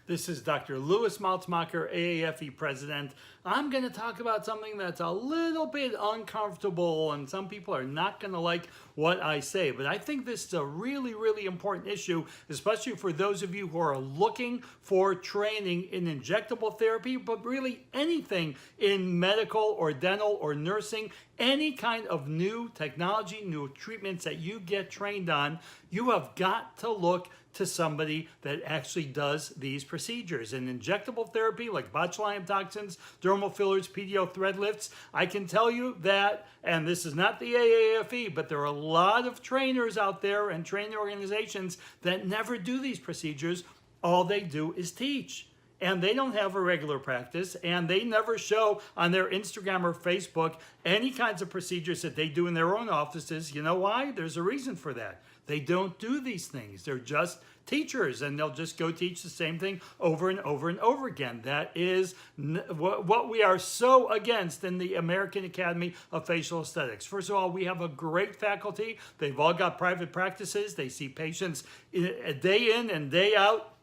This is Dr. Louis Malcmacher, AAFE president. I'm going to talk about something that's a little bit uncomfortable, and some people are not going to like what I say. But I think this is a really, really important issue, especially for those of you who are looking for training in injectable therapy, but really anything in medical or dental or nursing, any kind of new technology, new treatments that you get trained on, you have got to look to somebody that actually does these procedures. In injectable therapy like botulinum toxins, dermal fillers, PDO thread lifts, I can tell you that, and this is not the AAFE, but there are a lot of trainers out there and training organizations that never do these procedures. All they do is teach. And they don't have a regular practice, and they never show on their Instagram or Facebook any kinds of procedures that they do in their own offices. You know why? There's a reason for that. They don't do these things. They're just teachers, and they'll just go teach the same thing over and over and over again. That is what we are so against in the American Academy of Facial Aesthetics. First of all, we have a great faculty. They've all got private practices. They see patients day in and day out.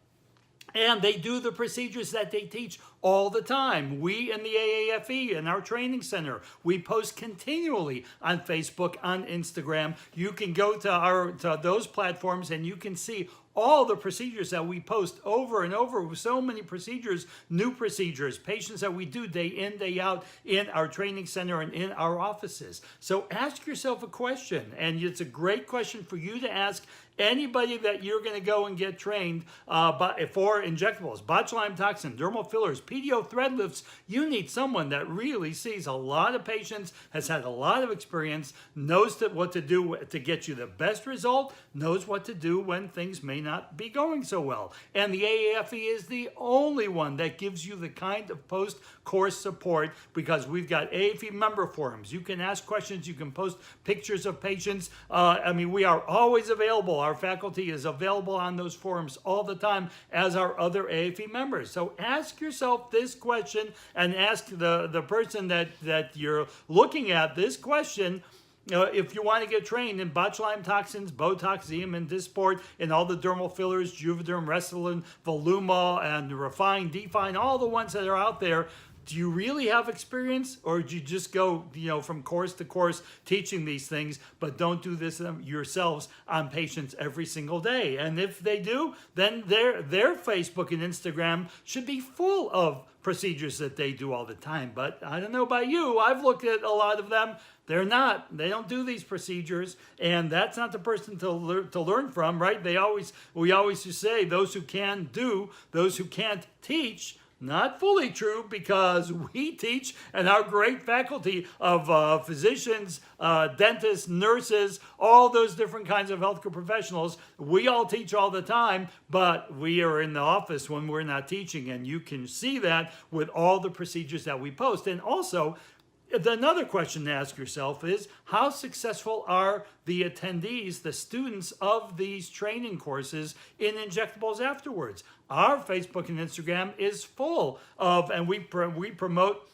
And they do the procedures that they teach all the time. We in the AAFE, in our training center, we post continually on Facebook, on Instagram. You can go to those platforms and you can see all the procedures that we post over and over. So many procedures, new procedures, patients that we do day in, day out in our training center and in our offices. So ask yourself a question, and it's a great question for you to ask anybody that you're going to go and get trained for injectables, botulinum toxin, dermal fillers, PDO thread lifts. You need someone that really sees a lot of patients, has had a lot of experience, knows what to do to get you the best result, knows what to do when things may not be going so well. And the AAFE is the only one that gives you the kind of post-course support, because we've got AAFE member forums. You can ask questions, you can post pictures of patients. We are always available. Our faculty is available on those forums all the time, as are other AAFE members. So ask yourself this question, and ask the person that you're looking at this question. If you want to get trained in botulinum toxins, Botox, Xeomin, Dysport, and all the dermal fillers, Juvederm, Restylane, Voluma, and Refine, Define, all the ones that are out there, do you really have experience, or do you just go, from course to course teaching these things, but don't do this yourselves on patients every single day? And if they do, then their Facebook and Instagram should be full of procedures that they do all the time. But I don't know about you. I've looked at a lot of them. They're not. They don't do these procedures, and that's not the person to learn from, right? We always just say those who can do, those who can't teach. Not fully true, because we teach, and our great faculty of physicians, dentists, nurses, all those different kinds of healthcare professionals, we all teach all the time, but we are in the office when we're not teaching, and you can see that with all the procedures that we post. And also, another question to ask yourself is, how successful are the attendees, the students of these training courses in injectables afterwards? Our Facebook and Instagram is full of, and we promote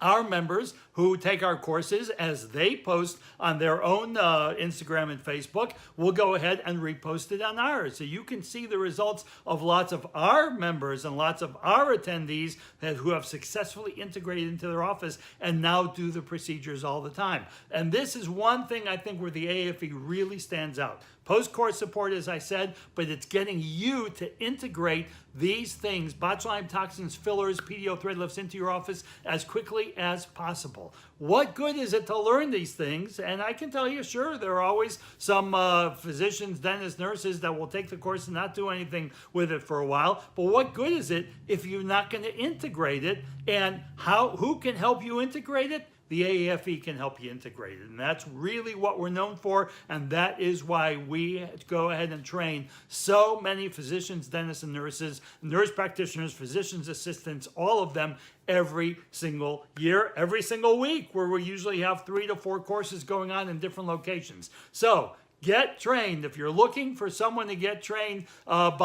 our members who take our courses as they post on their own Instagram and Facebook. We'll go ahead and repost it on ours. So you can see the results of lots of our members and lots of our attendees who have successfully integrated into their office and now do the procedures all the time. And this is one thing I think where the AAFE really stands out. Post-course support, as I said, but it's getting you to integrate these things, botulinum toxins, fillers, PDO thread lifts, into your office as quickly as possible. What good is it to learn these things? And I can tell you, sure, there are always some physicians, dentists, nurses that will take the course and not do anything with it for a while. But what good is it if you're not going to integrate it? And who can help you integrate it? The AAFE can help you integrate it, and that's really what we're known for, and that is why we go ahead and train so many physicians, dentists, and nurses, nurse practitioners, physicians assistants, all of them, every single year, every single week, where we usually have 3 to 4 courses going on in different locations. So get trained. If you're looking for someone to get trained on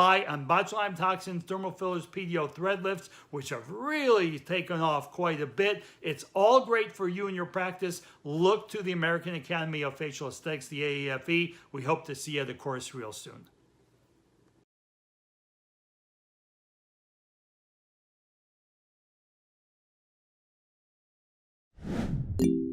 botulinum toxins, dermal fillers, PDO thread lifts, which have really taken off quite a bit, it's all great for you in your practice. Look to the American Academy of Facial Aesthetics, the AAFE. We hope to see you at the course real soon. you.